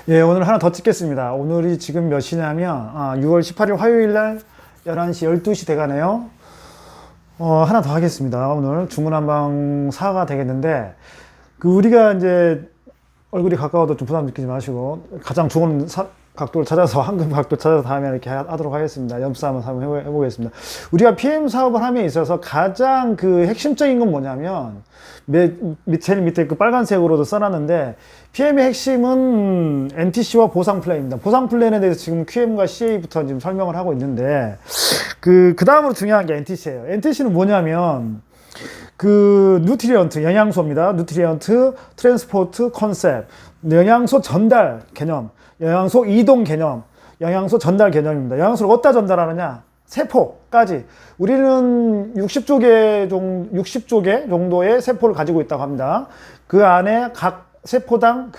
예, 오늘 하나 더 찍겠습니다. 오늘이 지금 몇 시냐면, 6월 18일 화요일 날 11시, 12시 돼가네요. 하나 더 하겠습니다. 오늘 중구난방 4가 되겠는데, 우리가 이제 얼굴이 가까워도 좀 부담 느끼지 마시고, 가장 좋은 각도를 찾아서, 황금 각도 찾아서 다음에 이렇게 하도록 하겠습니다. 염싸 한번 해보겠습니다. 우리가 PM 사업을 함에 있어서 가장 그 핵심적인 건 뭐냐면, 제일 밑에 그 빨간색으로도 써놨는데, PM의 핵심은 NTC와 보상 플랜입니다. 보상 플랜에 대해서 지금 QM과 CA부터 지금 설명을 하고 있는데, 그 다음으로 중요한 게 NTC예요. NTC는 뭐냐면, 누트리언트, 영양소입니다. 누트리언트, 트랜스포트, 컨셉트, 영양소 전달 개념, 영양소 이동 개념, 영양소 전달 개념입니다. 영양소를 어디다 전달하느냐? 세포까지. 우리는 60조 개 정도의 세포를 가지고 있다고 합니다. 그 안에 각 세포당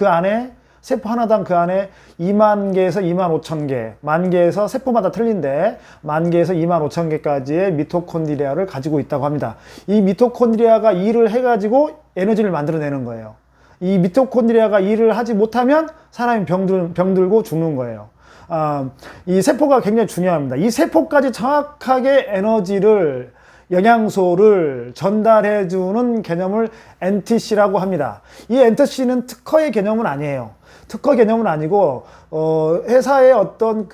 세포 하나당 그 안에 2만 개에서 2만 5천 개, 만 개에서 세포마다 틀린데 만 개에서 2만 5천 개까지의 미토콘드리아를 가지고 있다고 합니다. 이 미토콘드리아가 일을 해가지고 에너지를 만들어내는 거예요. 이 미토콘드리아가 일을 하지 못하면 사람이 병들고 죽는 거예요. 이 세포가 굉장히 중요합니다. 이 세포까지 정확하게 영양소를 전달해주는 개념을 NTC라고 합니다. 이 NTC는 특허의 개념은 아니에요. 특허 개념은 아니고, 회사의 어떤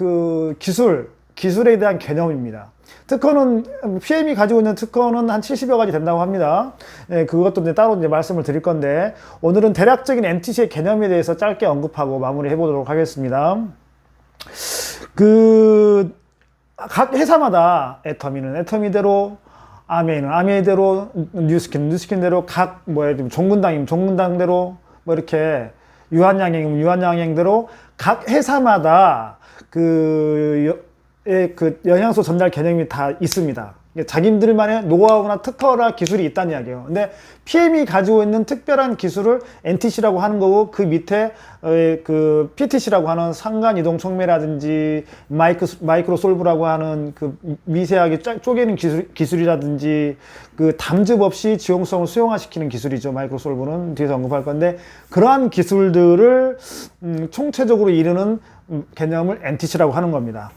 기술에 대한 개념입니다. 특허는, PM이 가지고 있는 특허는 한 70여 가지 된다고 합니다. 예, 그것도 이제 따로 이제 말씀을 드릴 건데, 오늘은 대략적인 NTC의 개념에 대해서 짧게 언급하고 마무리 해보도록 하겠습니다. 각 회사마다 애터미대로, 아메이는 아메이대로, 뉴스킨대로, 종근당이면 종근당대로, 이렇게, 유한양행이면 유한양행대로, 각 회사마다 영양소 전달 개념이 다 있습니다. 자기들만의 노하우나 특허나 기술이 있다는 이야기예요. 근데 PM이 가지고 있는 특별한 기술을 NTC라고 하는 거고, 그 밑에 PTC라고 하는 상간 이동 촉매라든지 마이크로 솔브라고 하는 미세하게 쪼개는 기술이라든지 담즙 없이 지용성을 수용화시키는 기술이죠. 마이크로 솔브는 뒤에서 언급할 건데, 그러한 기술들을 총체적으로 이루는 개념을 NTC라고 하는 겁니다.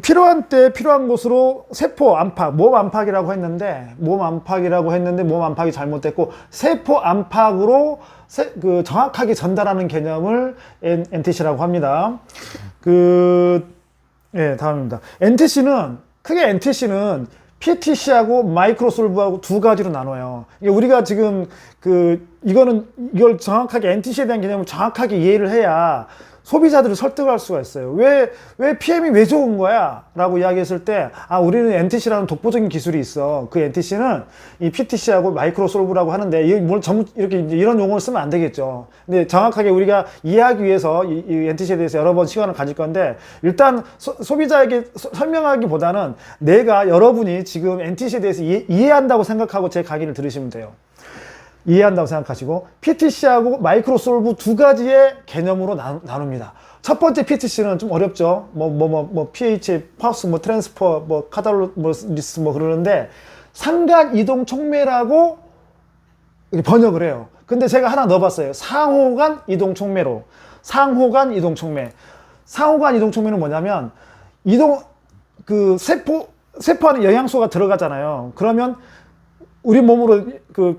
필요한 때 필요한 곳으로 세포 안팎, 몸 안팎이라고 했는데 몸 안팎이 잘못됐고, 세포 안팎으로 정확하게 전달하는 개념을 NTC라고 합니다. 다음입니다. 크게 NTC는 PTC하고 마이크로솔브하고 두 가지로 나눠요. 우리가 지금 이걸 정확하게 NTC에 대한 개념을 정확하게 이해를 해야 소비자들을 설득할 수가 있어요. 왜 PM이 왜 좋은 거야? 라고 이야기했을 때, 우리는 NTC라는 독보적인 기술이 있어. 그 NTC는 이 PTC하고 마이크로솔브라고 하는데, 이렇게 이런 용어를 쓰면 안 되겠죠. 근데 정확하게 우리가 이해하기 위해서 이 NTC에 대해서 여러 번 시간을 가질 건데, 일단 소비자에게 설명하기보다는 여러분이 지금 NTC에 대해서 이해한다고 생각하고 제 강의를 들으시면 돼요. 이해한다고 생각하시고, PTC하고 마이크로솔브 두 가지의 개념으로 나눕니다. 첫 번째 PTC는 좀 어렵죠. pH, 파우스, 트랜스퍼, 카탈리시스 그러는데, 상간 이동 촉매라고 번역을 해요. 근데 제가 하나 넣어봤어요. 상호간 이동 촉매로. 상호간 이동 촉매는 뭐냐면, 세포 안에 영양소가 들어가잖아요. 그러면 우리 몸으로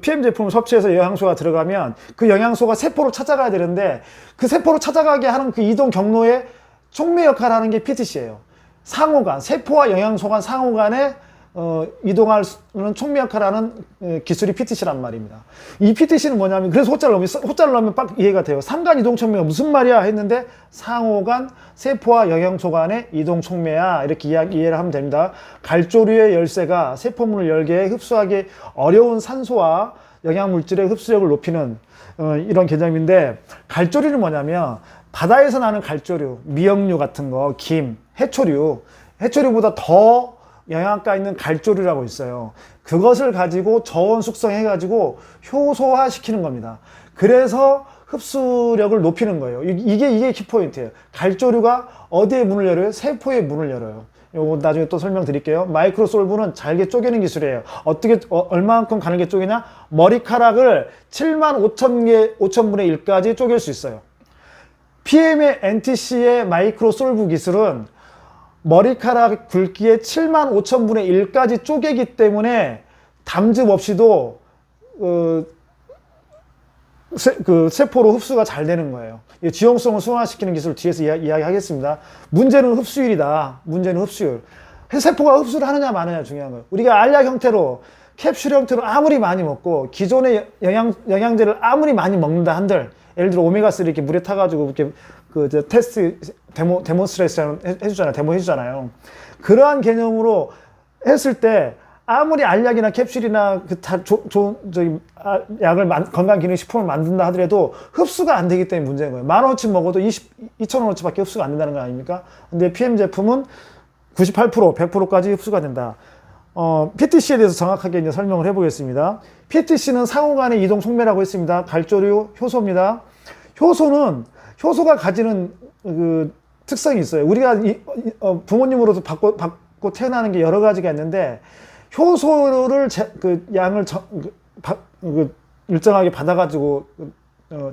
PM 제품을 섭취해서 영양소가 들어가면 그 영양소가 세포로 찾아가야 되는데, 그 세포로 찾아가게 하는 그 이동 경로에 촉매 역할을 하는 게 PTC예요. 세포와 영양소 간 상호간에 이동할 촉매 역할을 하는 기술이 PTC란 말입니다. 이 PTC는 뭐냐면, 그래서 호자를 넣으면 빡 이해가 돼요. 상간 이동 촉매가 무슨 말이야 했는데, 상호간 세포와 영양소 간의 이동 촉매야, 이렇게 이해를 하면 됩니다. 갈조류의 열쇠가 세포문을 열게 흡수하기 어려운 산소와 영양물질의 흡수력을 높이는 이런 개념인데, 갈조류는 뭐냐면 바다에서 나는 갈조류, 미역류 같은 거, 김, 해초류보다 더 영양가 있는 갈조류라고 있어요. 그것을 가지고 저온 숙성해가지고 효소화시키는 겁니다. 그래서 흡수력을 높이는 거예요. 이게 키포인트예요. 갈조류가 어디에 문을 열어요? 세포에 문을 열어요. 요거 나중에 또 설명드릴게요. 마이크로솔브는 잘게 쪼개는 기술이에요. 어떻게 얼마만큼 가늘게 쪼개냐? 머리카락을 75,000분의 1까지 쪼갤 수 있어요. PM의 NTC의 마이크로솔브 기술은 머리카락 굵기의 75,000분의 1까지 쪼개기 때문에 담즙 없이도 세포로 흡수가 잘 되는 거예요. 지용성을 수용화시키는 기술 뒤에서 이야기하겠습니다. 문제는 흡수율이다. 문제는 흡수율. 세포가 흡수를 하느냐 마느냐 중요한 거예요. 우리가 알약 형태로 캡슐 형태로 아무리 많이 먹고 기존의 영양제를 아무리 많이 먹는다 한들, 예를 들어 오메가3 이렇게 물에 타가지고 이렇게 테스트 데몬스트레이션 해주잖아요. 데모 해주잖아요. 그러한 개념으로 했을 때 아무리 알약이나 캡슐이나 약을 건강기능식품을 만든다 하더라도 흡수가 안 되기 때문에 문제인 거예요. 10,000원어치 먹어도 2,000원어치밖에 흡수가 안 된다는 거 아닙니까? 근데 PM 제품은 98%, 100%까지 흡수가 된다. PTC에 대해서 정확하게 이제 설명을 해보겠습니다. PTC는 상호 간의 이동 속매라고 했습니다. 갈조류 효소입니다. 효소가 가지는 특성이 있어요. 우리가 부모님으로서 받고 태어나는 게 여러 가지가 있는데, 효소를 양을 일정하게 받아가지고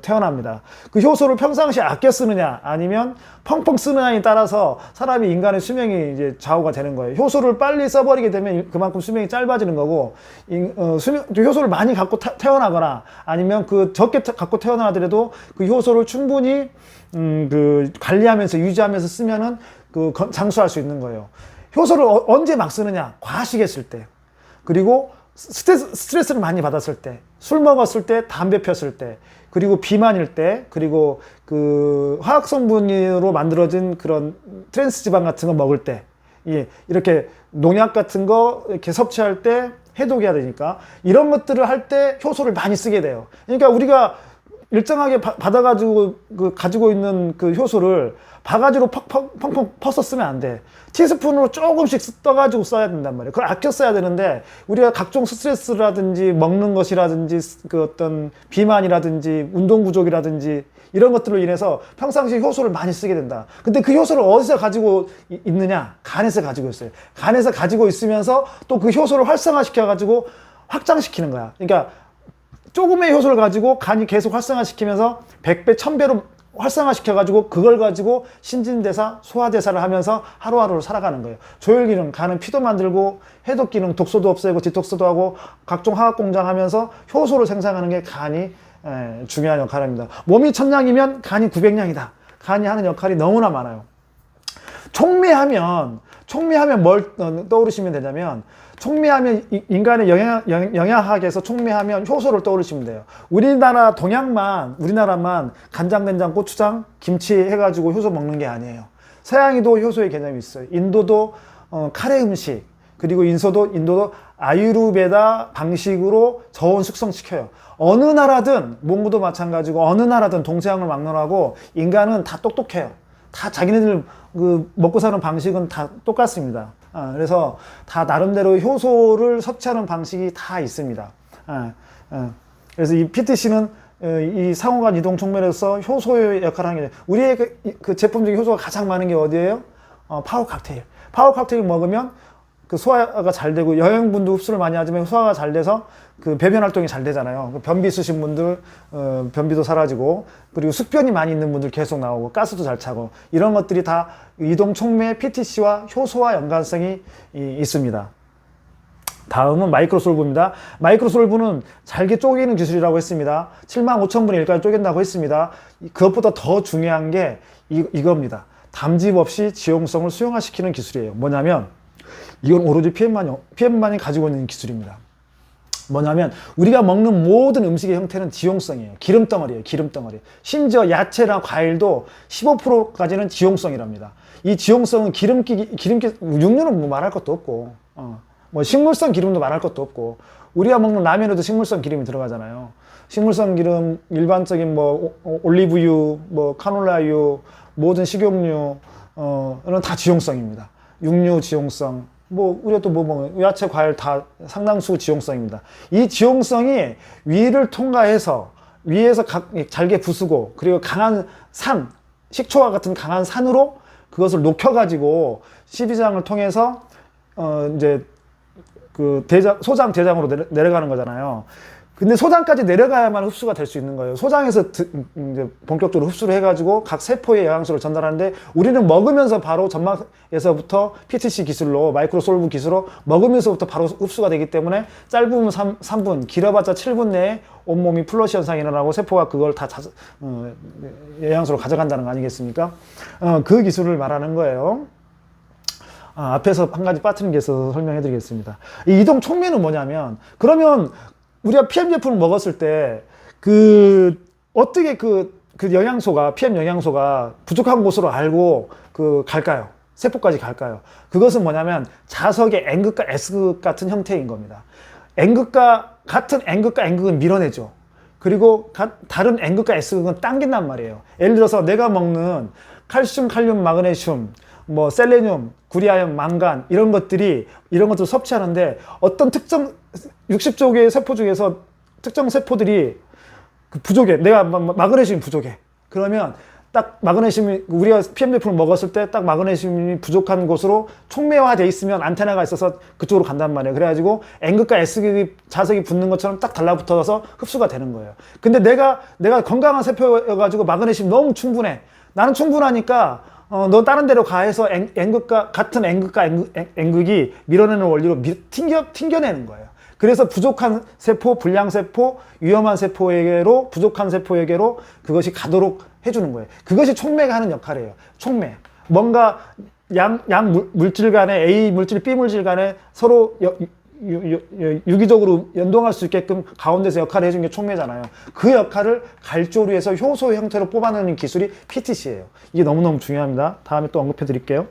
태어납니다. 그 효소를 평상시에 아껴 쓰느냐 아니면 펑펑 쓰느냐에 따라서 사람이 인간의 수명이 이제 좌우가 되는 거예요. 효소를 빨리 써버리게 되면 그만큼 수명이 짧아지는 거고, 효소를 많이 갖고 태어나거나 아니면 적게 갖고 태어나더라도 그 효소를 충분히 관리하면서 유지하면서 쓰면은 장수할 수 있는 거예요. 효소를 언제 막 쓰느냐? 과식했을 때, 그리고 스트레스를 많이 받았을 때, 술 먹었을 때, 담배 폈을 때, 그리고 비만일 때, 그리고 화학 성분으로 만들어진 그런 트랜스 지방 같은 거 먹을 때, 이렇게 농약 같은 거 이렇게 섭취할 때 해독해야 되니까 이런 것들을 할 때 효소를 많이 쓰게 돼요. 그러니까 우리가 일정하게 받아가지고 가지고 있는 그 효소를 바가지로 펑펑 퍼서 쓰면 안 돼. 티스푼으로 조금씩 떠가지고 써야 된단 말이에요. 그걸 아껴 써야 되는데, 우리가 각종 스트레스라든지 먹는 것이라든지 어떤 비만이라든지 운동 부족이라든지 이런 것들로 인해서 평상시에 효소를 많이 쓰게 된다. 근데 그 효소를 어디서 가지고 있느냐? 간에서 가지고 있어요. 간에서 가지고 있으면서 또 그 효소를 활성화시켜가지고 확장시키는 거야. 그러니까 조금의 효소를 가지고 간이 계속 활성화시키면서 100배, 1000배로 활성화시켜가지고 그걸 가지고 신진대사, 소화대사를 하면서 하루하루를 살아가는 거예요. 조혈기능, 간은 피도 만들고 해독기능, 독소도 없애고 디톡스도 하고 각종 화학공장 하면서 효소를 생산하는 게 간이 중요한 역할입니다. 몸이 1000량이면 간이 900량이다. 간이 하는 역할이 너무나 많아요. 촉매하면 뭘 떠오르시면 되냐면, 촉매하면 인간의 영양학에서 촉매하면 효소를 떠오르시면 돼요. 우리나라만 간장, 고추장, 김치 해가지고 효소 먹는 게 아니에요. 서양에도 효소의 개념이 있어요. 인도도 카레 음식, 그리고 인도도 아유르베다 방식으로 저온 숙성시켜요. 어느 나라든, 몽고도 마찬가지고 어느 나라든 동서양을 막론하고 인간은 다 똑똑해요. 다 자기네들 먹고 사는 방식은 다 똑같습니다. 그래서 다 나름대로 효소를 섭취하는 방식이 다 있습니다. 그래서 이 PTC는 이 상호간 이동 촉매로서 효소의 역할을 하는 게, 우리의 그 제품 중에 효소가 가장 많은 게 어디예요? 파워 칵테일. 파워 칵테일 먹으면 소화가 잘 되고, 여행분도 흡수를 많이 하지만 소화가 잘 돼서 배변 활동이 잘 되잖아요. 변비 있으신 분들 변비도 사라지고, 그리고 숙변이 많이 있는 분들 계속 나오고, 가스도 잘 차고, 이런 것들이 다 이동 촉매 PTC와 효소와 연관성이 있습니다. 다음은 마이크로솔브입니다. 마이크로솔브는 잘게 쪼개는 기술이라고 했습니다. 75,000분의 1까지 쪼갠다고 했습니다. 그것보다 더 중요한 게 이겁니다. 담즙 없이 지용성을 수용화시키는 기술이에요. 뭐냐면, 이건 오로지 PM만이 가지고 있는 기술입니다. 뭐냐면, 우리가 먹는 모든 음식의 형태는 지용성이에요. 기름덩어리예요. 기름덩어리. 심지어 야채나 과일도 15%까지는 지용성이랍니다. 이 지용성은 육류는 뭐 말할 것도 없고, 뭐 식물성 기름도 말할 것도 없고, 우리가 먹는 라면에도 식물성 기름이 들어가잖아요. 식물성 기름, 일반적인 올리브유, 카놀라유, 모든 식용유, 이런 다 지용성입니다. 육류 지용성, 우리가 또 야채, 과일 다 상당수 지용성입니다. 이 지용성이 위를 통과해서 위에서 잘게 부수고, 그리고 강한 식초와 같은 강한 산으로 그것을 녹여가지고 십이장을 통해서 이제 그 소장, 대장으로 내려가는 거잖아요. 근데 소장까지 내려가야만 흡수가 될 수 있는 거예요. 소장에서 이제 본격적으로 흡수를 해가지고 각 세포에 영양소를 전달하는데 우리는 먹으면서 바로 점막에서부터 PTC 기술로 마이크로솔브 기술로 먹으면서부터 바로 흡수가 되기 때문에 짧으면 3분, 길어봤자 7분 내에 온몸이 플러시 현상이 일어나고 세포가 그걸 다 영양소로 가져간다는 거 아니겠습니까? 그 기술을 말하는 거예요. 앞에서 한 가지 빠뜨린 게 있어서 설명해 드리겠습니다. 이 이동 촉매는 뭐냐면, 그러면 우리가 PM 제품을 먹었을 때, 어떻게 영양소가, PM 영양소가 부족한 곳으로 알고, 갈까요? 세포까지 갈까요? 그것은 뭐냐면, 자석의 N극과 S극 같은 형태인 겁니다. 같은 N극과 N극은 밀어내죠. 그리고 다른 N극과 S극은 당긴단 말이에요. 예를 들어서 내가 먹는 칼슘, 칼륨, 마그네슘, 셀레늄, 구리아연, 망간 이런 것들을 섭취하는데 어떤 특정 60조 개의 세포 중에서 특정 세포들이 부족해. 내가 마그네슘이 부족해. 그러면 딱 마그네슘이 우리가 PM 제품을 먹었을 때 딱 마그네슘이 부족한 곳으로 촉매화돼 있으면 안테나가 있어서 그쪽으로 간단 말이에요. 그래가지고 N극과 S극이 자석이 붙는 것처럼 딱 달라붙어서 흡수가 되는 거예요. 근데 내가 건강한 세포여가지고 마그네슘 너무 충분해. 나는 충분하니까 너 다른 데로 가 해서 같은 N극과 N극이 밀어내는 원리로 튕겨내는 거예요. 그래서 부족한 세포, 불량세포, 위험한 세포에게로, 부족한 세포에게로 그것이 가도록 해주는 거예요. 그것이 촉매가 하는 역할이에요. 촉매. 뭔가 물질 간에, A 물질, B 물질 간에 서로 유기적으로 연동할 수 있게끔 가운데서 역할을 해준 게 촉매잖아요. 그 역할을 갈조리해서 효소 형태로 뽑아내는 기술이 PTC예요. 이게 너무너무 중요합니다. 다음에 또 언급해 드릴게요.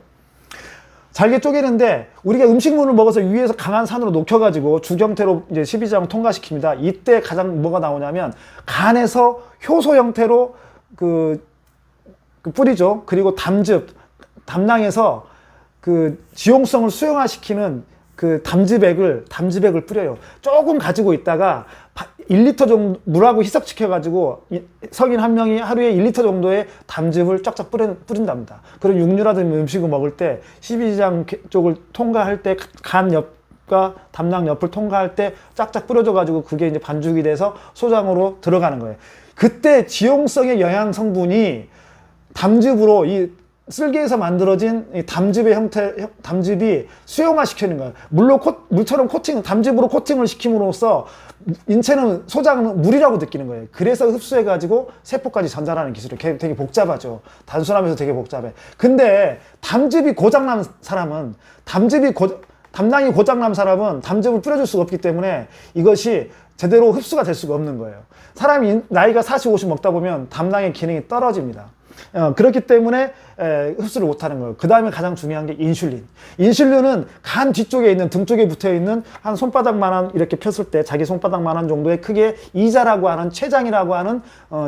잘게 쪼개는데 우리가 음식물을 먹어서 위에서 강한 산으로 녹여가지고 죽 형태로 이제 십이장 통과시킵니다. 이때 가장 뭐가 나오냐면 간에서 효소 형태로 뿌리죠. 그리고 담낭에서 지용성을 수용화시키는 담즙액을 뿌려요. 조금 가지고 있다가 1리터 정도 물하고 희석시켜가지고 성인 한 명이 하루에 1리터 정도의 담즙을 쫙쫙 뿌린답니다. 그리고 육류라든지 음식을 먹을 때 12장 쪽을 통과할 때 간 옆과 담낭 옆을 통과할 때 쫙쫙 뿌려줘가지고 그게 이제 반죽이 돼서 소장으로 들어가는 거예요. 그때 지용성의 영양 성분이 담즙으로 쓸개에서 만들어진 담즙이 수용화시키는 거예요. 물처럼 담즙으로 코팅을 시킴으로써 인체는 소장은 물이라고 느끼는 거예요. 그래서 흡수해가지고 세포까지 전달하는 기술이 되게 복잡하죠. 단순하면서 되게 복잡해. 근데 담즙이 고장난 사람은, 담낭이 고장난 사람은 담즙을 뿌려줄 수가 없기 때문에 이것이 제대로 흡수가 될 수가 없는 거예요. 사람이 나이가 40, 50 먹다 보면 담낭의 기능이 떨어집니다. 그렇기 때문에 흡수를 못하는 거예요. 그 다음에 가장 중요한 게 인슐린. 인슐린은 간 뒤쪽에 있는, 등 쪽에 붙어있는 한 손바닥만한, 이렇게 폈을 때 자기 손바닥만한 정도의 크기의 이자라고 하는, 췌장이라고 하는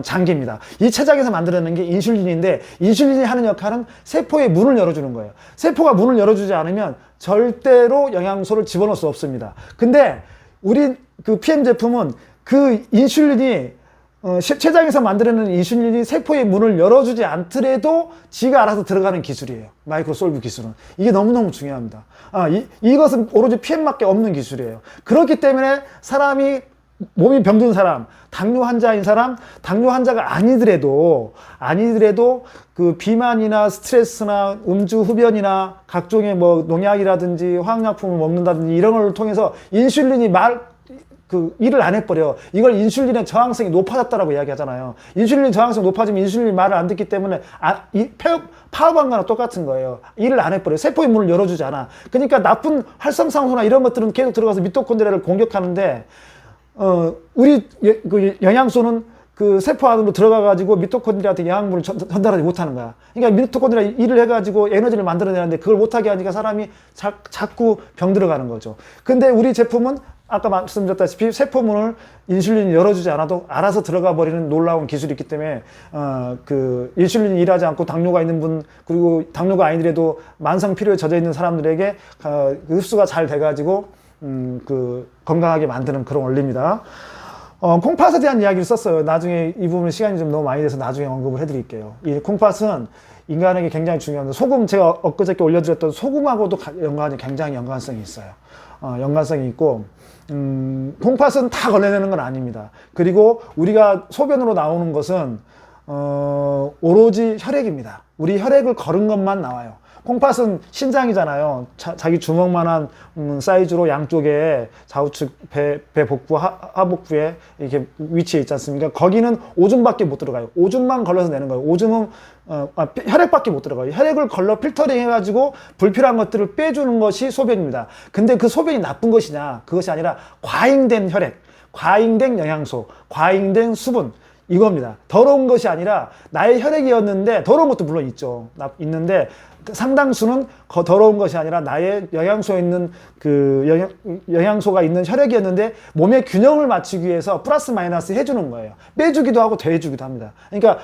장기입니다. 이 췌장에서 만들어내는 게 인슐린인데, 인슐린이 하는 역할은 세포의 문을 열어주는 거예요. 세포가 문을 열어주지 않으면 절대로 영양소를 집어넣을 수 없습니다. 근데 우리 PM 제품은 인슐린이 췌장에서 만들어내는 인슐린이 세포의 문을 열어주지 않더라도 지가 알아서 들어가는 기술이에요. 마이크로솔브 기술은. 이게 너무너무 중요합니다. 이것은 오로지 PM밖에 없는 기술이에요. 그렇기 때문에 몸이 병든 사람, 당뇨 환자인 사람, 당뇨 환자가 아니더라도 비만이나 스트레스나 음주 흡연이나 각종의 농약이라든지 화학약품을 먹는다든지 이런 걸 통해서 인슐린이 일을 안 해버려. 이걸 인슐린의 저항성이 높아졌다라고 이야기하잖아요. 인슐린 저항성이 높아지면 인슐린이 말을 안 듣기 때문에 파워방과는 똑같은 거예요. 일을 안 해버려. 세포의 문을 열어주지 않아. 그러니까 나쁜 활성산소나 이런 것들은 계속 들어가서 미토콘드리아를 공격하는데 우리 영양소는 세포 안으로 들어가가지고 미토콘드리아한테 영양분을 전달하지 못하는 거야. 그러니까 미토콘드리아 일을 해가지고 에너지를 만들어내는데 그걸 못하게 하니까 사람이 자꾸 병들어가는 거죠. 근데 우리 제품은 아까 말씀드렸다시피 세포문을 인슐린이 열어주지 않아도 알아서 들어가 버리는 놀라운 기술이 있기 때문에 인슐린이 일하지 않고 당뇨가 있는 분, 그리고 당뇨가 아니더라도 만성 피로에 젖어 있는 사람들에게 흡수가 잘 돼가지고 건강하게 만드는 그런 원리입니다. 콩팥에 대한 이야기를 썼어요. 나중에 이 부분은 시간이 좀 너무 많이 돼서 나중에 언급을 해드릴게요. 이 콩팥은 인간에게 굉장히 중요합니다. 소금, 제가 엊그저께 올려드렸던 소금하고도 굉장히 연관성이 있어요. 연관성이 있고, 콩팥은 다 걸러내는 건 아닙니다. 그리고 우리가 소변으로 나오는 것은, 오로지 혈액입니다. 우리 혈액을 걸은 것만 나와요. 콩팥은 신장이잖아요. 자기 주먹만한 사이즈로 양쪽에 좌우측 배 복부, 하복부에 이렇게 위치해 있지 않습니까? 거기는 오줌밖에 못 들어가요. 오줌만 걸러서 내는 거예요. 오줌은 혈액밖에 못 들어가요. 혈액을 걸러 필터링 해가지고 불필요한 것들을 빼주는 것이 소변입니다. 근데 그 소변이 나쁜 것이냐? 그것이 아니라 과잉된 혈액, 과잉된 영양소, 과잉된 수분, 이겁니다. 더러운 것이 아니라 나의 혈액이었는데, 더러운 것도 물론 있죠. 있는데 상당수는 더러운 것이 아니라 나의 영양소에 있는 영양소가 있는 혈액이었는데 몸의 균형을 맞추기 위해서 플러스 마이너스 해주는 거예요. 빼주기도 하고 더해주기도 합니다. 그러니까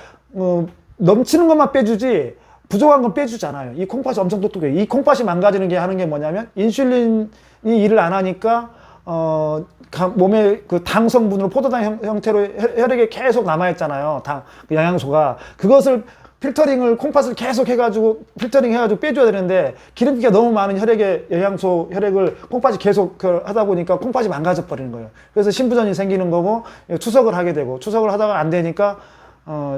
넘치는 것만 빼주지 부족한 건 빼주잖아요. 이 콩팥이 엄청 똑똑해요. 이 콩팥이 망가지는 게 하는 게 뭐냐면 인슐린이 일을 안 하니까 몸에 그 당 성분으로 포도당 형태로 혈액에 계속 남아있잖아요. 그 영양소가. 그것을 필터링을, 콩팥을 계속 해가지고, 필터링 해가지고 빼줘야 되는데, 기름기가 너무 많은 혈액을 콩팥이 계속 하다 보니까 콩팥이 망가져 버리는 거예요. 그래서 신부전이 생기는 거고, 투석을 하게 되고, 투석을 하다가 안 되니까,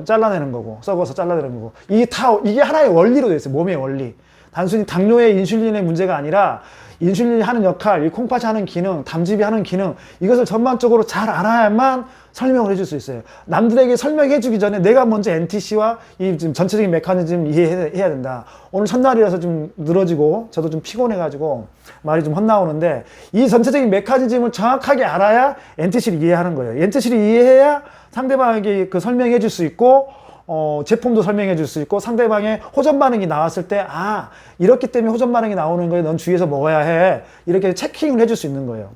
잘라내는 거고, 썩어서 잘라내는 거고. 이게 하나의 원리로 되어 있어요. 몸의 원리. 단순히 당뇨의 인슐린의 문제가 아니라, 인슐린이 하는 역할, 이 콩팥이 하는 기능, 담즙이 하는 기능, 이것을 전반적으로 잘 알아야만 설명을 해줄 수 있어요. 남들에게 설명해 주기 전에 내가 먼저 NTC와 이 지금 전체적인 메커니즘 이해해야 된다. 오늘 첫날이라서 좀 늘어지고 저도 좀 피곤해가지고 말이 좀 헛나오는데, 이 전체적인 메커니즘을 정확하게 알아야 NTC를 이해하는 거예요. NTC를 이해해야 상대방에게 설명해 줄 수 있고, 제품도 설명해 줄 수 있고, 상대방의 호전 반응이 나왔을 때, 이렇기 때문에 호전 반응이 나오는 거에 넌 주의해서 먹어야 해. 이렇게 체킹을 해줄 수 있는 거예요.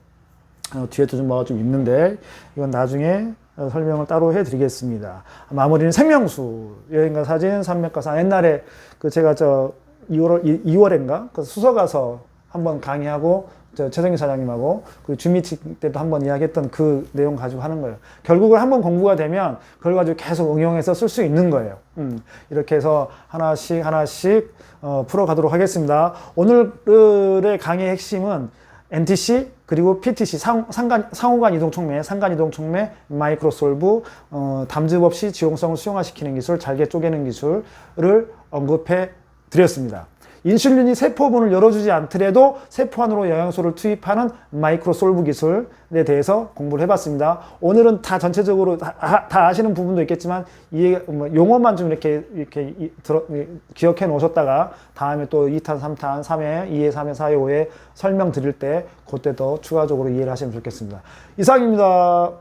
뒤에도 좀 뭐가 좀 있는데, 이건 나중에 설명을 따로 해 드리겠습니다. 마무리는 생명수, 여행과 사진, 산맥과 옛날에 제가 2월인가? 수서 가서 한번 강의하고, 최성희 사장님하고 그 줌미팅 때도 한번 이야기했던 그 내용 가지고 하는 거예요. 결국은 한번 공부가 되면 그걸 가지고 계속 응용해서 쓸 수 있는 거예요. 이렇게 해서 하나씩 풀어가도록 하겠습니다. 오늘의 강의의 핵심은 NTC 그리고 PTC 상호간 이동 촉매, 상간 이동 촉매, 마이크로솔브, 담즙 없이 지용성을 수용화시키는 기술, 잘게 쪼개는 기술을 언급해 드렸습니다. 인슐린이 세포문을 열어주지 않더라도 세포 안으로 영양소를 투입하는 마이크로솔브 기술에 대해서 공부를 해봤습니다. 오늘은 다 전체적으로 다 아시는 부분도 있겠지만 용어만 좀 이렇게 기억해 놓으셨다가 다음에 또 2탄, 3탄, 3회, 2회, 3회, 4회, 5회 설명 드릴 때 그때 더 추가적으로 이해를 하시면 좋겠습니다. 이상입니다.